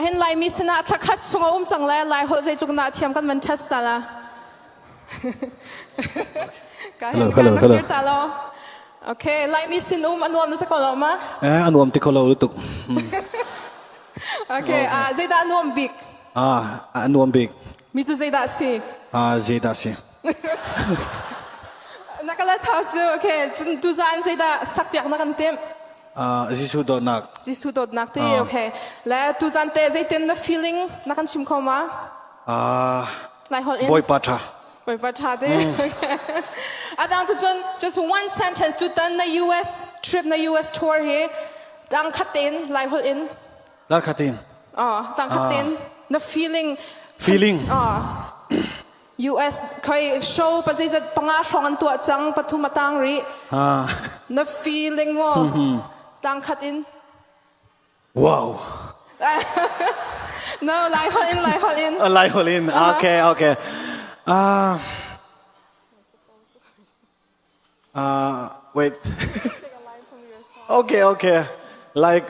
เห็นลายมีสนะทักขัดชงอุ้มจังเลยลายหัวใจจุกหน้าเทียมกันมันชัดตาละก็เห็นกันมันยืดตาละโอเคลายมีสินอุ้มอนุมนั่นตะกอนออกมาอนุมติคนเราลุตุกโอเคใจดาอนุมบิ๊กอนุมบิ๊กมีจุใจดาสิใจดาสินักเล่าท้าจูโอเคจุจานใจดาสักอย่างนักกันเต็มจิสุดอนักที่โอเคแล้วจุจานเตะใจเต็มนะ feeling นักกันชิมเข้ามาไล่ฮอลอินบอยปัชชาบอยปัชชาดิอาจารย์จุน just one sentence จุดนั้นใน US trip ใน US tour เฮดังคัดตินไล่ฮอลอินดังคัดตินดังคัดติน the feeling US เคยโชว์ปัจจัยจะปังอาชองตัวจังปฐุมตังรี the feeling ว่าดังคัดตินว้าว no ไล่ฮอลอินไลฮอลอินโอเคwait okay like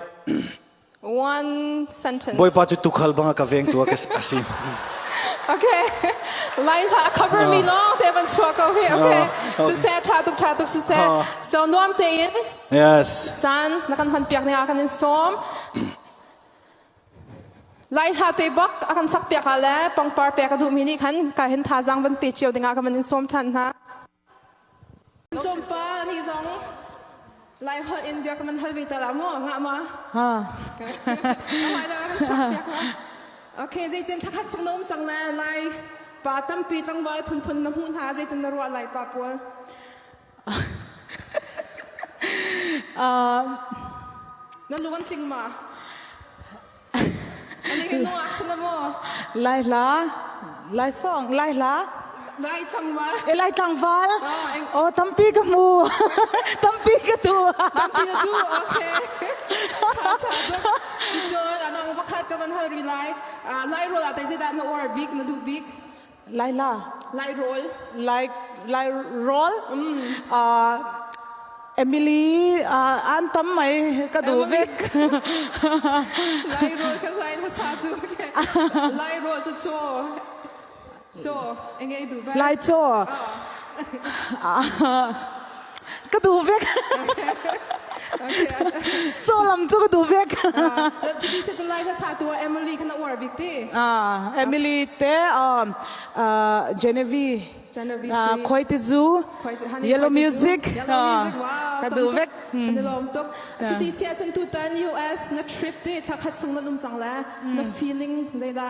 one sentence boy pa tu khal banga ka veng tu ka asi okay line tha cover me long they haven't struck over okay so say tha tuk so say so nuam te in yes chan nakan phan piak ni akan in som line tha te bak akan sak piak ala pang par piak du mini khan ka hen tha jang ban pe chiu dinga ka man in som chan ha som pa ni jong lai hol in biak man hol bi ta la mo nga maโอเคใจเต้นทักชงน้มจังเลยไล่ป่าตั้มปีจังไว้พุ่นน้ำหุ่นหาใจเต้นรัวไหลป่าปัวนั่นรู้วันจริงมาอันนี้ก็นัวสินะโมไล่ละไล่สองไล่ละไล่จังวะไล่จังวะโอ้ตั้มปีกับมูตั้มปีกับตัวโอเคเจอแล้วน้องประคัดกับมันเฮอรีไล่โรลแต่ใจด้านนู้นบิ๊กนะดูบิ๊กไล่ละไล่โรลไล่โรลเอมิลี่อันตั้มไหมกระดูเวกไล่โรลก็ไล่ภาษาดูไล่โรลจะโจเอ็งไงดูบ้างไล่โจกระดูเวกโจลำโจกระดูเวกแล้วที่นี่จะไล่ภาษาตัวเอมิลี่ขนาดวอร์บิกตี้เอมิลี่เต้เจเนวีคอยติจูเยลโลมิวสิกกระดูเวกกระดูลมตุกที่นี่เชียร์ฉันตุตัน US นัดทริปตี้ทักขัดส่งนัดนุ่มจังแล้วนัด feeling ใจด้า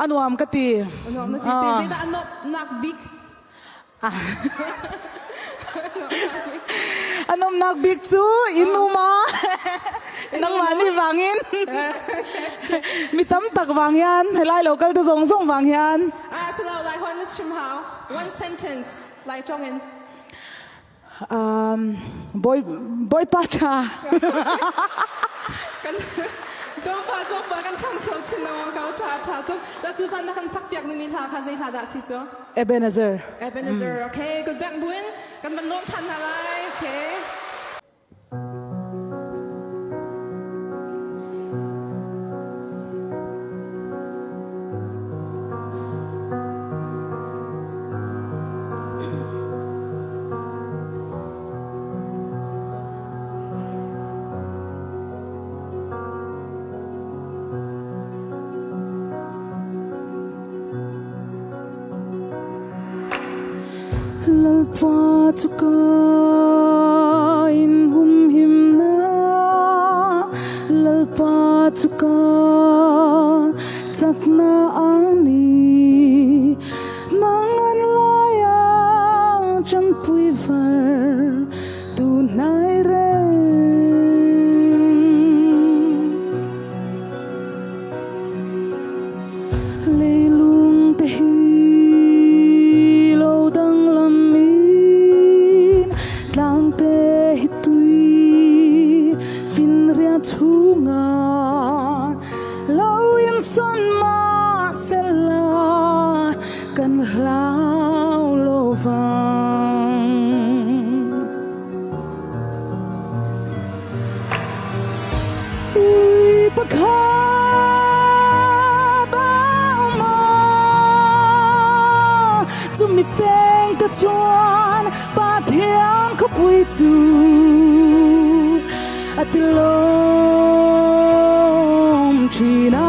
อนุมกติใจด้าอันนักบิ๊กอันนั้นนักบิ๊กซูอินุมานักวันนี้วังอินมีซ้ำตักวังยันให้ไล่โลกัลตัวส่งวังยันสำหรับไล่คนนึกชิมหาว one sentence ไล่จงอินบอยปัชชากันจงปากันช่างโซชิโนเขาชาตุกแล้วตัวสันนักสักเปียกนึงนี่ท่าข้าใจท่าดักสิจ๊อเอเบเนเซอร์โอเคกุดแบงบุญกันมันล้มทันอะไรโอเคLepas kain hum himna lepas kain takna ani mangan layang campui ver tunai re lelung tehi Tunga lawin son ma sela kan hlau lovang ui pakha ta chuan ba thian ko pui chu atilom china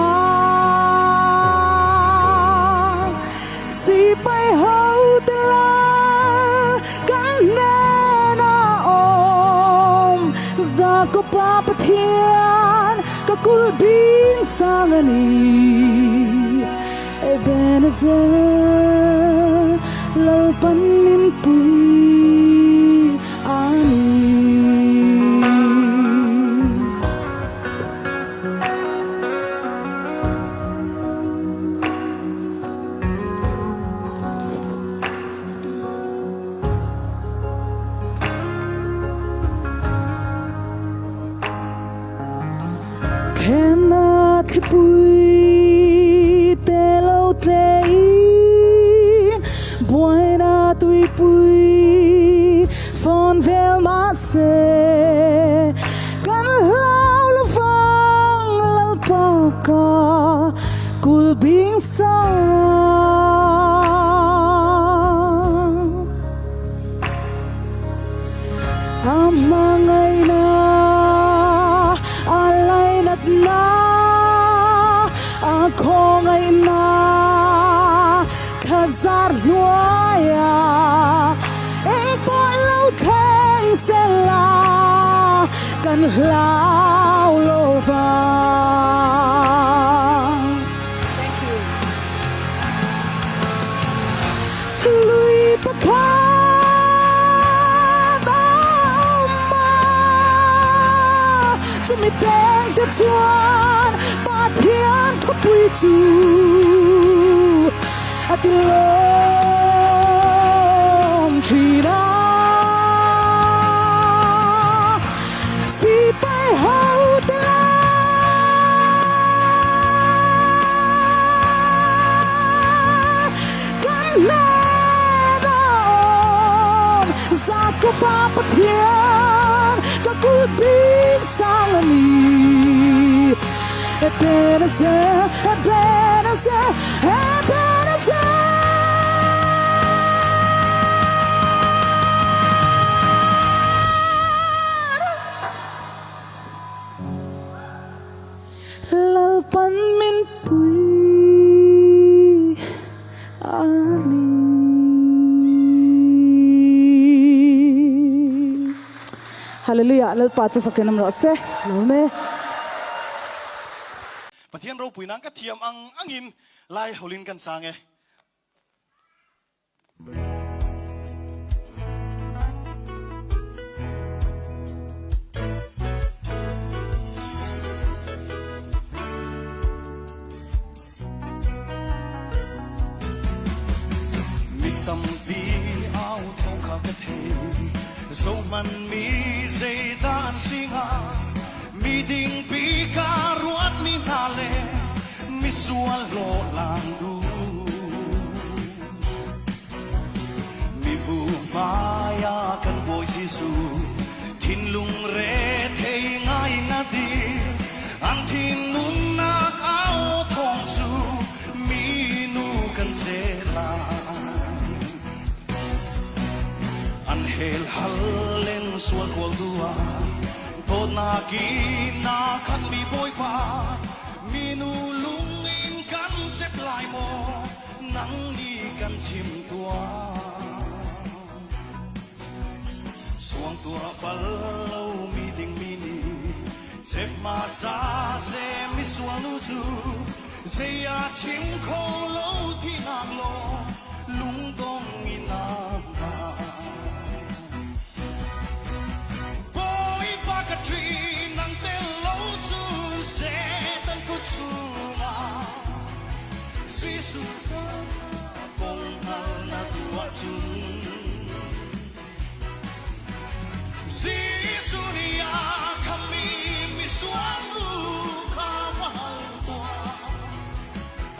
si pai ho te la kan ne na om za ko pa pathian ka kul bin sang ani Ebenezer lalpan min pui ani thêm na thi pui te lo te buena tui pui phone vel ma se kan lau lo vang lau pa ka kul bing sang amangai na alai nat na ako ngay na khazar nuaya eng po lâu thang se la kan lau lo va thank you lui pa kha ba ma to me bang the chuan ba thian ko pui chu atilom china si pai ho te la kan na da om za ko pa pathian ka kul bi sang ani Ebenezer, Ebenezer, Ebenezer. Lalpan min pui ani. Hallelujah, lalpa chu fakenam ro se. Lome. Pathian ro pui nang ka thiam ang angin lai holin kan sange mitam pi au thong kha ka the zo man mi zai dan singa mi ding pi ka ruat mi hale mi sual lo lang du mi bu maya kan boy sisu thin lung re thei ngai na di ang thin nun nak ao thong chu mi nu kan che la an hel halen sual kol dua to na ki na khat mi boy pa mi nu lung in kan chep lai mo nang ni kan chim tua suang tua pal lo mi ding mi ni chep ma sa se mi suang nu chu se ya chim kho lo thi nak lo lung dong in na tree nang te lo chu se tan ko chu ma si su kong hal na tua chu si su ni a kami mi suang ru kha mahal tua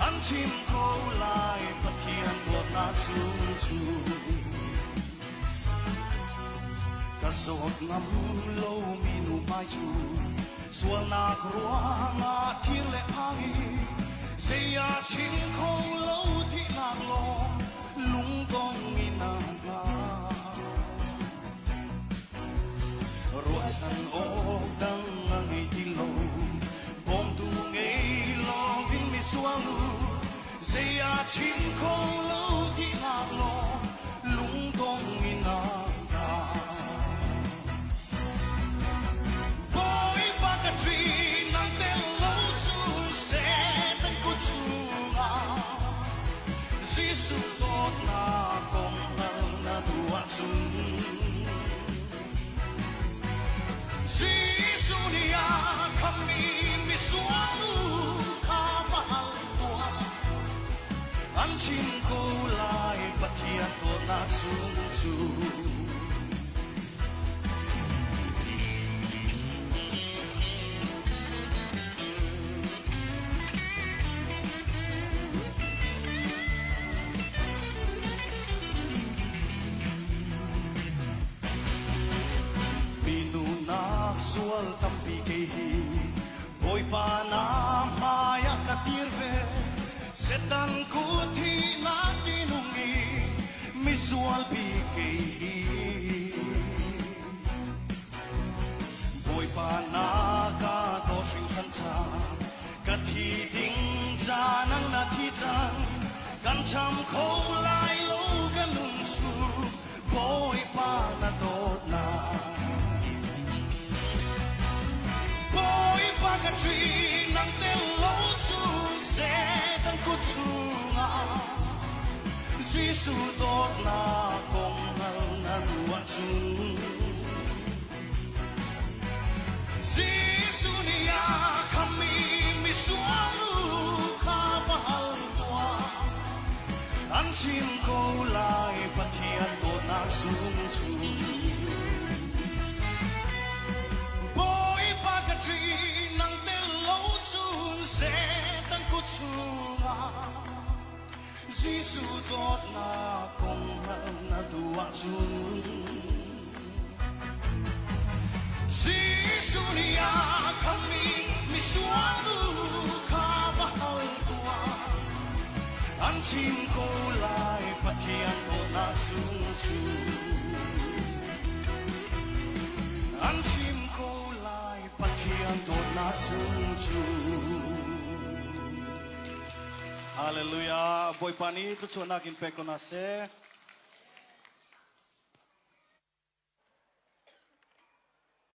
an chim ko lai pathian ko na chu chu kasot ngam lo minu mai chu sual na kruanga thil le angi se ya chin kho lo thi nak lo lung kong ina na chín khâu lâu thì ngạc lò lung tung inanga boy bakatri nang tel lâu chung se tan ku chunga Giêsu tốt na công na tua chung Giêsu nia kami misualu kapal tua An chim ko lai pathian to na sung chu Minunak sual tampi kehi Boy pa na maya katirve Setan kuti na tinungi Misual pikehi Boy pa na ka toshing chancha Kathi ting janang na thi chang Kan cham ko lai lo ganung su Boy pa na tot na Boy bakatri nang tel lo chu se tan ku chunga Giêsu tốt na công na tua chung Giêsu nia kami misualu kapal tua An chim ko lai pathian to na sung chu Bakatri nang tel lo chun se tan ku chunga Giêsu tốt na công na tua chung Giêsu nia kami misualu kapal tua An chim ko lai pathian to na sung chu An chim ko lai pathian to na sung chu Hallelujah boy pani tu chonak impeko na se